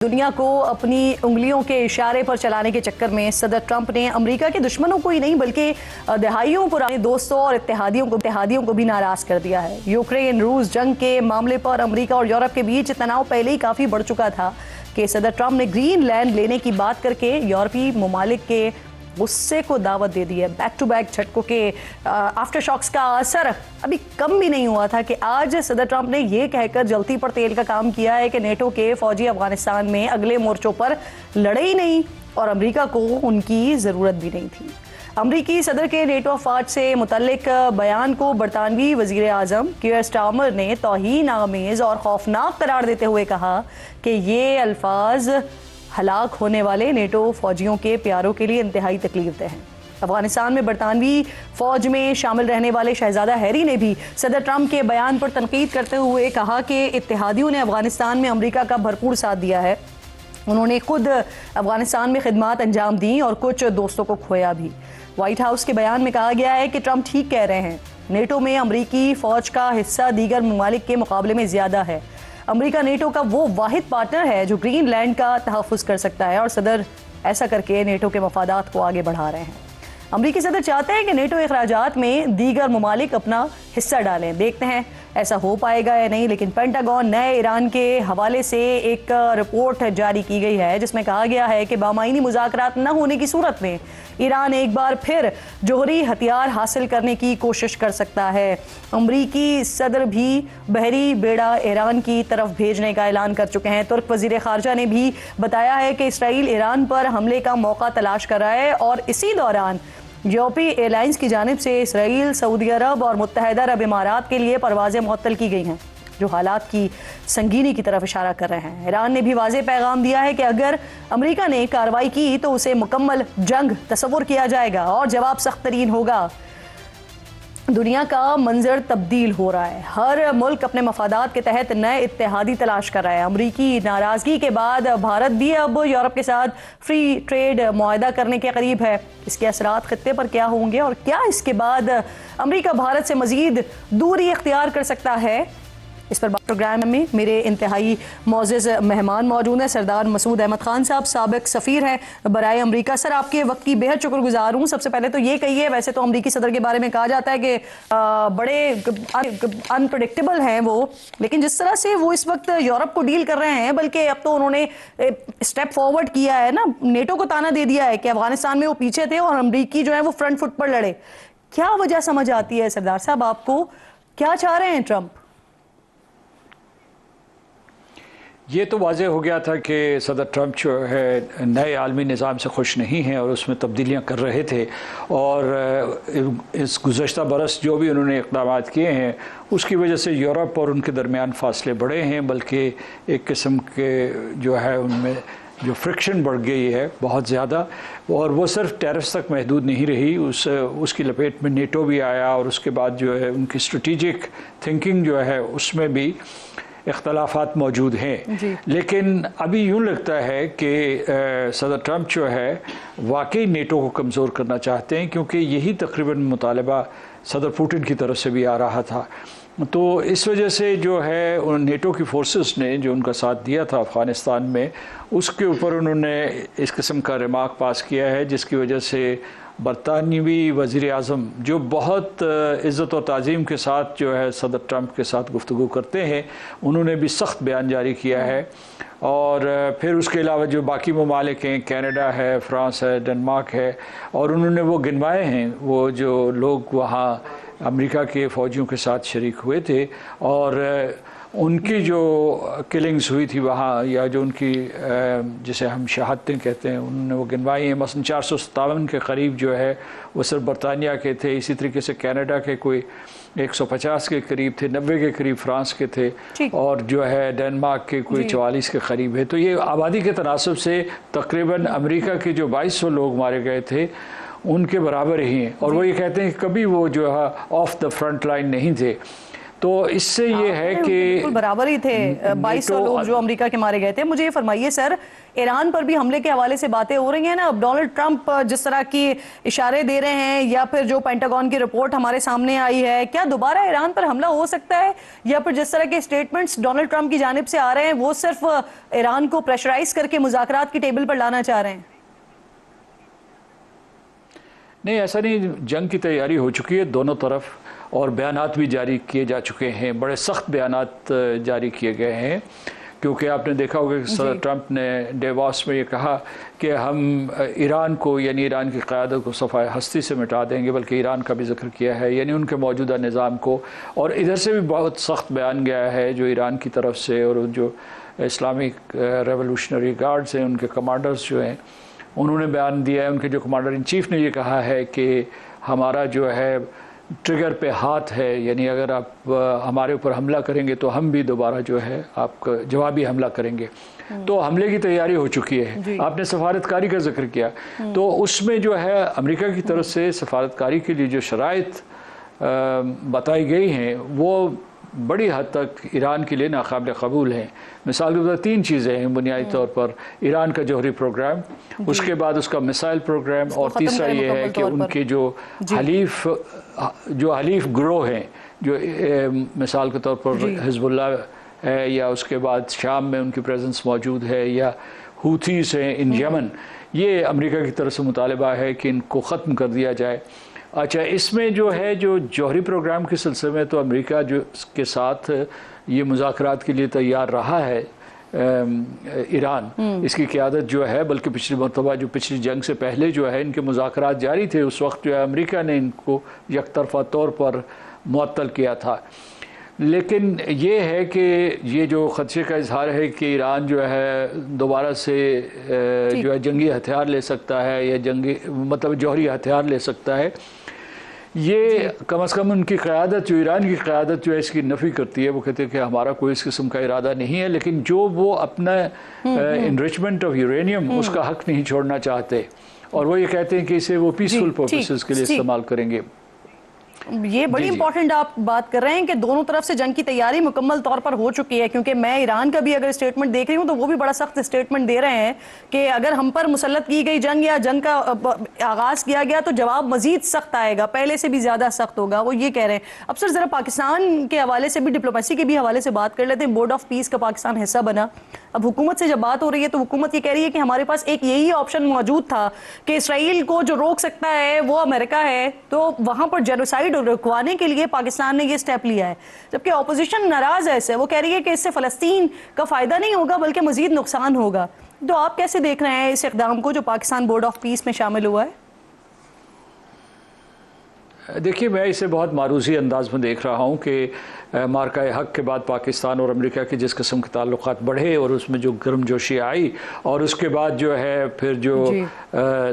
दुनिया को अपनी उंगलियों के इशारे पर चलाने के चक्कर में सदर ट्रंप ने अमेरिका के दुश्मनों को ही नहीं बल्कि दहाइयों पुराने दोस्तों और इत्तेहादियों को भी नाराज कर दिया है। यूक्रेन रूस जंग के मामले पर अमेरिका और यूरोप के बीच तनाव पहले ही काफी बढ़ चुका था कि सदर ट्रंप ने ग्रीनलैंड लेने की बात करके यूरोपीय ममालिक के गुस्से को दावत दे दी है। बैक टू बैक झटकों के आफ्टर शॉक्स का असर अभी कम भी नहीं हुआ था कि आज सदर ट्रंप ने यह कहकर जलती पर तेल का काम किया है कि नेटो के फौजी अफगानिस्तान में अगले मोर्चों पर लड़े ही नहीं और अमेरिका को उनकी जरूरत भी नहीं थी। अमरीकी सदर के नेटो अफवाज से मुतल्लिक बयान को बरतानवी वजीर आजम कीयर स्टारमर ने तौहीन आमेज और खौफनाक करार देते हुए कहा कि ये अल्फाज हलाक होने वाले नेटो फौजियों के प्यारों के लिए इंतहाई तकलीफ दह हैं। अफगानिस्तान में बरतानवी फौज में शामिल रहने वाले शहजादा हैरी ने भी सदर ट्रंप के बयान पर तनकीद करते हुए कहा कि इत्तेहादियों ने अफगानिस्तान में अमेरिका का भरपूर साथ दिया है। उन्होंने खुद अफगानिस्तान में खिदमात अंजाम दी और कुछ दोस्तों को खोया भी। व्हाइट हाउस के बयान में कहा गया है कि ट्रंप ठीक कह रहे हैं, नेटो में अमरीकी फौज का हिस्सा दीगर ममालिक के मुकाबले में ज्यादा है। अमेरिका नेटो का वो वाहिद पार्टनर है जो ग्रीनलैंड का तहफ़्फ़ुज़ कर सकता है और सदर ऐसा करके नेटो के मफादात को आगे बढ़ा रहे हैं। अमेरिकी सदर चाहते हैं कि नेटो अखराजात में दीगर ममालिक अपना हिस्सा डालें। देखते हैं ऐसा हो पाएगा या नहीं, लेकिन पेंटागन नए ईरान के हवाले से एक रिपोर्ट जारी की गई है जिसमें कहा गया है कि बामायनी मुज़ाकरात न होने की सूरत में ईरान एक बार फिर जोहरी हथियार हासिल करने की कोशिश कर सकता है। अमरीकी सदर भी बहरी बेड़ा ईरान की तरफ भेजने का ऐलान कर चुके हैं। तुर्क वजीर खारजा ने भी बताया है कि इसराइल ईरान पर हमले का मौका तलाश कर रहा है और इसी दौरान यूरोपीय एयरलाइंस की जानिब से इसराइल, सऊदी अरब और मुत्तहदा अरब इमारात के लिए परवाज़ें मुअत्तल की गई हैं, जो हालात की संगीनी की तरफ इशारा कर रहे हैं। ईरान ने भी वाज़ेह पैगाम दिया है कि अगर अमेरिका ने कार्रवाई की तो उसे मुकम्मल जंग तस्वुर किया जाएगा और जवाब सख्त तरीन होगा। दुनिया का मंजर तब्दील हो रहा है। हर मुल्क अपने मफादात के तहत नए इत्तेहादी तलाश कर रहा है। अमरीकी नाराज़गी के बाद भारत भी अब यूरोप के साथ फ्री ट्रेड मुआहदा करने के करीब है। इसके असरात खित्ते पर क्या होंगे और क्या इसके बाद अमरीका भारत से मज़ीद दूरी इख्तियार कर सकता है, इस पर प्रोग्राम में मेरे इंतहाई मोअज़्ज़ज़ मेहमान मौजूद हैं। सरदार मसूद अहमद खान साहब साबिक सफ़ीर हैं बराए अमरीका। सर, आपके वक्त की बेहद शुक्रगुजार हूँ। सबसे पहले तो ये कहिए, वैसे तो अमरीकी सदर के बारे में कहा जाता है कि बड़े अनप्रडिक्टेबल हैं वो, लेकिन जिस तरह से वो इस वक्त यूरोप को डील कर रहे हैं, बल्कि अब तो उन्होंने स्टेप फॉरवर्ड किया है ना, नेटो को ताना दे दिया है कि अफगानिस्तान में वो पीछे थे और अमरीकी जो है वो फ्रंट फुट पर लड़े। क्या वजह समझ आती है सरदार साहब आपको, क्या चाह रहे हैं ट्रंप? ये तो वाज़ेह हो गया था कि सदर ट्रंप जो है नए आलमी निज़ाम से खुश नहीं हैं और उसमें तब्दीलियाँ कर रहे थे और इस गुज़श्ता बरस जो भी उन्होंने इक़दाम किए हैं उसकी वजह से यूरोप और उनके दरमियान फासले बढ़े हैं, बल्कि एक किस्म के जो है उनमें जो फ्रिक्शन बढ़ गई है बहुत ज़्यादा। और वो सिर्फ टैरिफ्स तक महदूद नहीं रही, उसकी लपेट में नेटो भी आया और उसके बाद जो है उनकी स्ट्रेटिजिक थिंकिंग जो है उसमें भी इख्तलाफात मौजूद हैं। लेकिन अभी यूँ लगता है कि सदर ट्रंप जो है वाकई नेटो को कमज़ोर करना चाहते हैं, क्योंकि यही तकरीबन मुतालबा सदर पुतिन की तरफ से भी आ रहा था। तो इस वजह से जो है नेटो की फोर्सेस ने जो उनका साथ दिया था अफ़गानिस्तान में, उसके ऊपर उन्होंने इस किस्म का रिमार्क पास किया है, जिसकी वजह से बरतानवी वज़ीर आज़म जो बहुत इज़्ज़त और ताज़ीम के साथ जो है सदर ट्रंप के साथ गुफ्तगू करते हैं, उन्होंने भी सख्त बयान जारी किया है। और फिर उसके अलावा जो बाकी ममालिक हैं, कनाडा है, फ्रांस है, डेनमार्क है, और उन्होंने वो गिनवाए हैं वो जो लोग वहाँ अमेरिका के फ़ौजियों के साथ शरीक हुए थे और उनकी जो किलिंग्स हुई थी वहाँ, या जो उनकी जिसे हम शहादतें कहते हैं, उन्होंने वो गिनवाई हैं। मसलन 457 के करीब जो है वो सिर्फ बरतानिया के थे, इसी तरीके से कनाडा के कोई 150 के करीब थे, 90 के करीब फ्रांस के थे, और जो है डेनमार्क के कोई 44 के करीब है। तो ये आबादी के तनासब से तकरीबन अमेरिका के जो 2200 लोग मारे गए थे उनके बराबर ही हैं। और वो ये कहते हैं कि कभी वो जो है ऑफ द फ्रंट लाइन नहीं थे। تو اس سے یہ ہے کہ بالکل برابر ہی تھے 2200 لوگ جو امریکہ کے مارے گئے تھے. مجھے یہ فرمائیے سر، ایران پر بھی حملے کے حوالے سے باتیں ہو رہی ہیں نا، اب ڈونلڈ ٹرمپ جس طرح کی اشارے دے رہے ہیں یا پھر جو پینٹاگون کی رپورٹ ہمارے سامنے آئی ہے، کیا دوبارہ ایران پر حملہ ہو سکتا ہے؟ یا پھر جس طرح کے سٹیٹمنٹس ڈونلڈ ٹرمپ کی جانب سے آ رہے ہیں وہ صرف ایران کو پریشرائز کر کے مذاکرات کی ٹیبل پر لانا چاہ رہے ہیں؟ نہیں، ایسا نہیں. جنگ کی تیاری ہو چکی ہے دونوں طرف، اور بیانات بھی جاری کیے جا چکے ہیں، بڑے سخت بیانات جاری کیے گئے ہیں. کیونکہ آپ نے دیکھا ہوگا کہ صدر ٹرمپ نے ڈیواس میں یہ کہا کہ ہم ایران کو، یعنی ایران کی قیادت کو صفحہ ہستی سے مٹا دیں گے، بلکہ ایران کا بھی ذکر کیا ہے، یعنی ان کے موجودہ نظام کو. اور ادھر سے بھی بہت سخت بیان گیا ہے جو ایران کی طرف سے، اور جو اسلامک ریولوشنری گارڈز ہیں ان کے کمانڈرز جو ہیں انہوں نے بیان دیا ہے. ان کے جو کمانڈر ان چیف نے یہ کہا ہے کہ ہمارا جو ہے ٹریگر پہ ہاتھ ہے، یعنی اگر آپ ہمارے اوپر حملہ کریں گے تو ہم بھی دوبارہ جو ہے آپ کا جوابی حملہ کریں گے. تو حملے کی تیاری ہو چکی ہے. آپ نے سفارتکاری کا ذکر کیا، تو اس میں جو ہے امریکہ کی طرف سے سفارتکاری کے لیے جو شرائط بتائی گئی ہیں وہ بڑی حد تک ایران کے لیے ناقابل قبول ہیں. مثال کے طور پر 3 چیزیں ہیں بنیادی طور پر: ایران کا جوہری پروگرام، اس کے بعد اس کا میسائل پروگرام، اور تیسرا یہ ہے کہ ان کے جو حلیف گروہ ہیں، جو مثال کے طور پر حزب اللہ ہے، یا اس کے بعد شام میں ان کی پریزنس موجود ہے، یا ہوتھیز ہیں ان یمن، یہ امریکہ کی طرف سے مطالبہ ہے کہ ان کو ختم کر دیا جائے. اچھا، اس میں جو ہے جو جوہری پروگرام کے سلسلے میں تو امریکہ جو اس کے ساتھ یہ مذاکرات کے لیے تیار رہا ہے. ایران اس کی قیادت جو ہے، بلکہ پچھلی مرتبہ جو پچھلی جنگ سے پہلے جو ہے ان کے مذاکرات جاری تھے، اس وقت جو ہے امریکہ نے ان کو یک طرفہ طور پر معطل کیا تھا. لیکن یہ ہے کہ یہ جو خدشے کا اظہار ہے کہ ایران جو ہے دوبارہ سے جو ہے جنگی ہتھیار لے سکتا ہے، یا جوہری ہتھیار لے سکتا ہے، یہ کم از کم ان کی قیادت، جو ایران کی قیادت جو ہے اس کی نفی کرتی ہے. وہ کہتے ہیں کہ ہمارا کوئی اس قسم کا ارادہ نہیں ہے، لیکن جو وہ اپنا انریچمنٹ آف یورینیم اس کا حق نہیں چھوڑنا چاہتے، اور وہ یہ کہتے ہیں کہ اسے وہ پیسفل پرپسز کے لیے استعمال کریں گے. یہ بڑی امپورٹنٹ آپ بات کر رہے ہیں کہ دونوں طرف سے جنگ کی تیاری مکمل طور پر ہو چکی ہے. کیونکہ میں ایران کا بھی اگر اسٹیٹمنٹ دیکھ رہی ہوں تو وہ بھی بڑا سخت اسٹیٹمنٹ دے رہے ہیں کہ اگر ہم پر مسلط کی گئی جنگ یا جنگ کا آغاز کیا گیا تو جواب مزید سخت آئے گا، پہلے سے بھی زیادہ سخت ہوگا، وہ یہ کہہ رہے ہیں. اب سر ذرا پاکستان کے حوالے سے بھی، ڈپلومیسی کے بھی حوالے سے بات کر لیتے ہیں. بورڈ آف پیس کا پاکستان حصہ بنا. اب حکومت سے جب بات ہو رہی ہے تو حکومت یہ کہہ رہی ہے کہ ہمارے پاس ایک یہی آپشن موجود تھا کہ اسرائیل کو جو روک سکتا ہے وہ امریکہ ہے، تو وہاں پر جینوسائیڈ رکوانے کے لیے پاکستان نے یہ سٹیپ لیا ہے. جبکہ اپوزیشن ناراض ہے اس سے، وہ کہہ رہی ہے کہ اس سے فلسطین کا فائدہ نہیں ہوگا بلکہ مزید نقصان ہوگا. تو آپ کیسے دیکھ رہے ہیں اس اقدام کو جو پاکستان بورڈ آف پیس میں شامل ہوا ہے؟ دیکھیے، میں اسے بہت معروضی انداز میں دیکھ رہا ہوں کہ مارکہ حق کے بعد پاکستان اور امریکہ کے جس قسم کے تعلقات بڑھے اور اس میں جو گرم جوشی آئی، اور اس کے بعد جو ہے پھر جو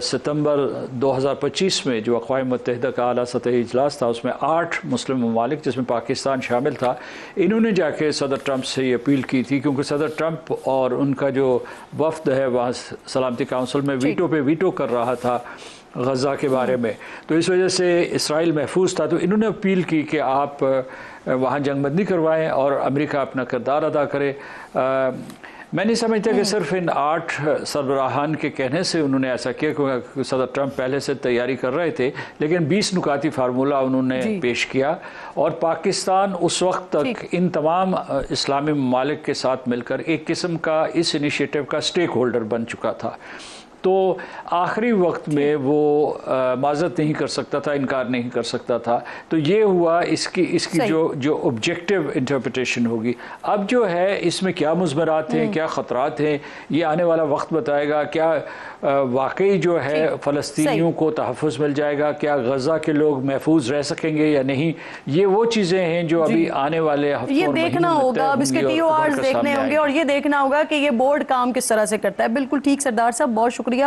ستمبر 2025 میں جو اقوام متحدہ کا اعلیٰ سطحی اجلاس تھا، اس میں 8 مسلم ممالک جس میں پاکستان شامل تھا، انہوں نے جا کے صدر ٹرمپ سے یہ اپیل کی تھی. کیونکہ صدر ٹرمپ اور ان کا جو وفد ہے وہاں سلامتی کونسل میں ویٹو پہ ویٹو کر رہا تھا غزہ کے بارے میں، تو اس وجہ سے اسرائیل محفوظ تھا. تو انہوں نے اپیل کی کہ آپ وہاں جنگ بندی کروائیں اور امریکہ اپنا کردار ادا کرے. میں نہیں سمجھتا کہ صرف ان 8 سربراہان کے کہنے سے انہوں نے ایسا کیا، کیونکہ صدر ٹرمپ پہلے سے تیاری کر رہے تھے، لیکن 20 نکاتی فارمولہ انہوں نے پیش کیا. اور پاکستان اس وقت تک ان تمام اسلامی ممالک کے ساتھ مل کر ایک قسم کا اس انیشیٹو کا سٹیک ہولڈر بن چکا تھا. تو آخری وقت میں وہ معذرت نہیں کر سکتا تھا، انکار نہیں کر سکتا تھا. تو یہ ہوا اس کی جو آبجیکٹیو انٹرپریٹیشن ہوگی. اب جو ہے اس میں کیا مضمرات ہیں، کیا خطرات ہیں، یہ آنے والا وقت بتائے گا. کیا واقعی جو ہے فلسطینیوں کو تحفظ مل جائے گا، کیا غزہ کے لوگ محفوظ رہ سکیں گے یا نہیں، یہ وہ چیزیں ہیں جو ابھی آنے والے ہفتوں یہ دیکھنا ہوگا. اب اس کے TORs دیکھنے ہوں گے اور یہ دیکھنا ہوگا کہ یہ بورڈ کام کس طرح سے کرتا ہے. بالکل ٹھیک سردار صاحب، بہت شکریہ.